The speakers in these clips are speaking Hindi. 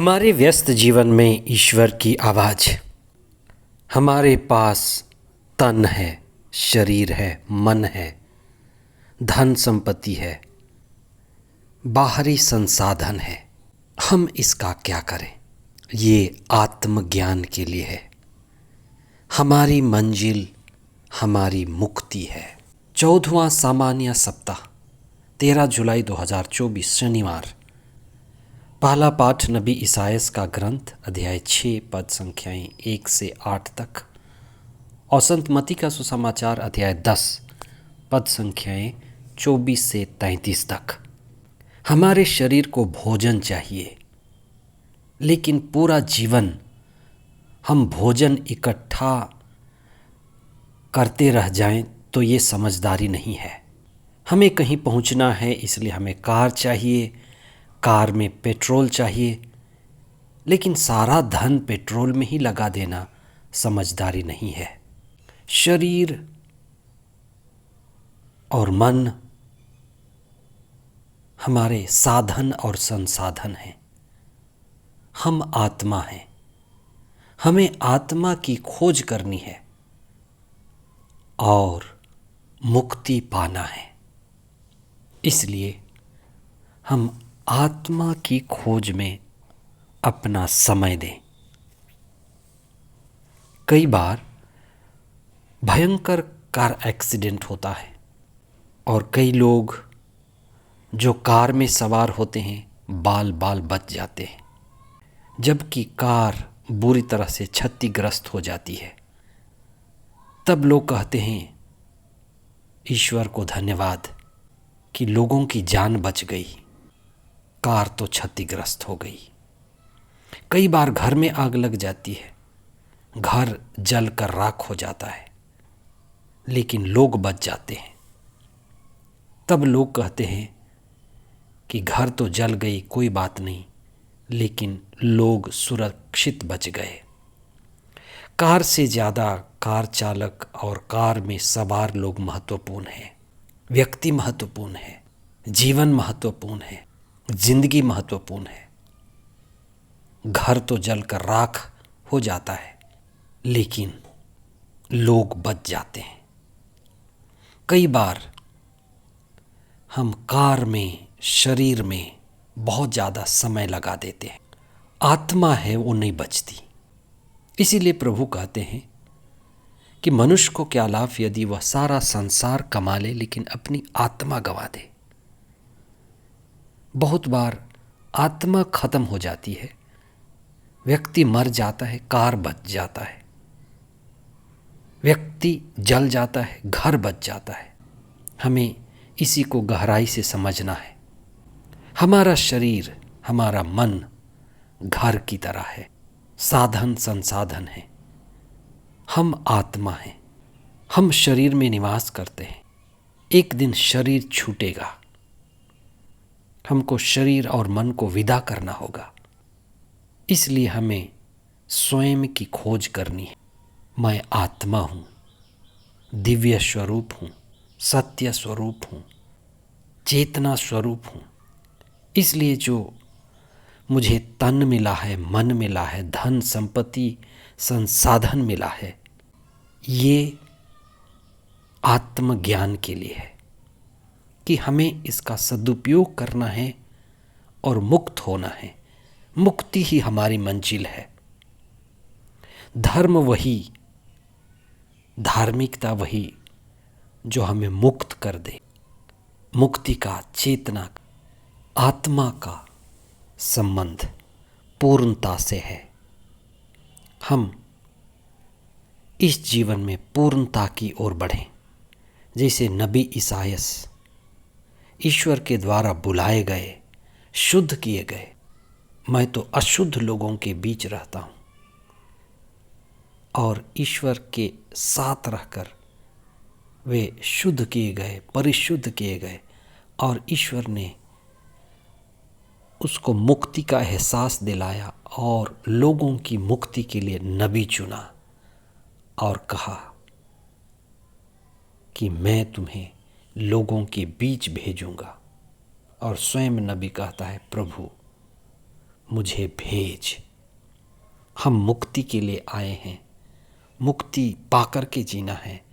हमारे व्यस्त जीवन में ईश्वर की आवाज़। हमारे पास तन है, शरीर है, मन है, धन संपत्ति है, बाहरी संसाधन है। हम इसका क्या करें? ये आत्मज्ञान के लिए है। हमारी मंजिल हमारी मुक्ति है। 14वां सामान्य सप्ताह 13 जुलाई 2024 शनिवार। पहला पाठ नबी ईसायास का ग्रंथ अध्याय 6 पद संख्याएं 1 से 8 तक और संत मत्ती का सुसमाचार अध्याय 10 पद संख्याएं 24 से 33 तक। हमारे शरीर को भोजन चाहिए, लेकिन पूरा जीवन हम भोजन इकट्ठा करते रह जाएं तो ये समझदारी नहीं है। हमें कहीं पहुंचना है, इसलिए हमें कार चाहिए, कार में पेट्रोल चाहिए, लेकिन सारा धन पेट्रोल में ही लगा देना समझदारी नहीं है। शरीर और मन हमारे साधन और संसाधन हैं। हम आत्मा हैं। हमें आत्मा की खोज करनी है और मुक्ति पाना है। इसलिए हम आत्मा की खोज में अपना समय दें। कई बार भयंकर कार एक्सीडेंट होता है और कई लोग जो कार में सवार होते हैं बाल बाल बच जाते हैं, जबकि कार बुरी तरह से क्षतिग्रस्त हो जाती है। तब लोग कहते हैं ईश्वर को धन्यवाद कि लोगों की जान बच गई, कार तो क्षतिग्रस्त हो गई। कई बार घर में आग लग जाती है, घर जल कर राख हो जाता है, लेकिन लोग बच जाते हैं। तब लोग कहते हैं कि घर तो जल गई, कोई बात नहीं, लेकिन लोग सुरक्षित बच गए। कार से ज़्यादा कार चालक और कार में सवार लोग महत्वपूर्ण हैं। व्यक्ति महत्वपूर्ण है, जीवन महत्वपूर्ण है, जिंदगी महत्वपूर्ण है। घर तो जलकर राख हो जाता है, लेकिन लोग बच जाते हैं। कई बार हम कार में, शरीर में बहुत ज़्यादा समय लगा देते हैं। आत्मा है वो नहीं बचती। इसीलिए प्रभु कहते हैं कि मनुष्य को क्या लाभ यदि वह सारा संसार कमा ले लेकिन अपनी आत्मा गंवा दे। बहुत बार आत्मा खत्म हो जाती है, व्यक्ति मर जाता है, कार बच जाता है, व्यक्ति जल जाता है, घर बच जाता है। हमें इसी को गहराई से समझना है। हमारा शरीर, हमारा मन घर की तरह है, साधन संसाधन है। हम आत्मा हैं, हम शरीर में निवास करते हैं। एक दिन शरीर छूटेगा, हमको शरीर और मन को विदा करना होगा। इसलिए हमें स्वयं की खोज करनी है। मैं आत्मा हूँ, दिव्य स्वरूप हूँ, सत्य स्वरूप हूँ, चेतना स्वरूप हूँ। इसलिए जो मुझे तन मिला है, मन मिला है, धन संपत्ति संसाधन मिला है, ये आत्मज्ञान के लिए है कि हमें इसका सदुपयोग करना है और मुक्त होना है। मुक्ति ही हमारी मंजिल है। धर्म वही, धार्मिकता वही जो हमें मुक्त कर दे। मुक्ति का, चेतना, आत्मा का संबंध पूर्णता से है। हम इस जीवन में पूर्णता की ओर बढ़ें। जैसे नबी ईसायास ईश्वर के द्वारा बुलाए गए, शुद्ध किए गए। मैं तो अशुद्ध लोगों के बीच रहता हूँ और ईश्वर के साथ रहकर वे शुद्ध किए गए, परिशुद्ध किए गए और ईश्वर ने उसको मुक्ति का एहसास दिलाया और लोगों की मुक्ति के लिए नबी चुना और कहा कि मैं तुम्हें लोगों के बीच भेजूंगा। और स्वयं नबी कहता है, प्रभु मुझे भेज। हम मुक्ति के लिए आए हैं, मुक्ति पाकर के जीना है,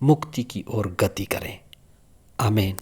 मुक्ति की ओर गति करें। आमीन।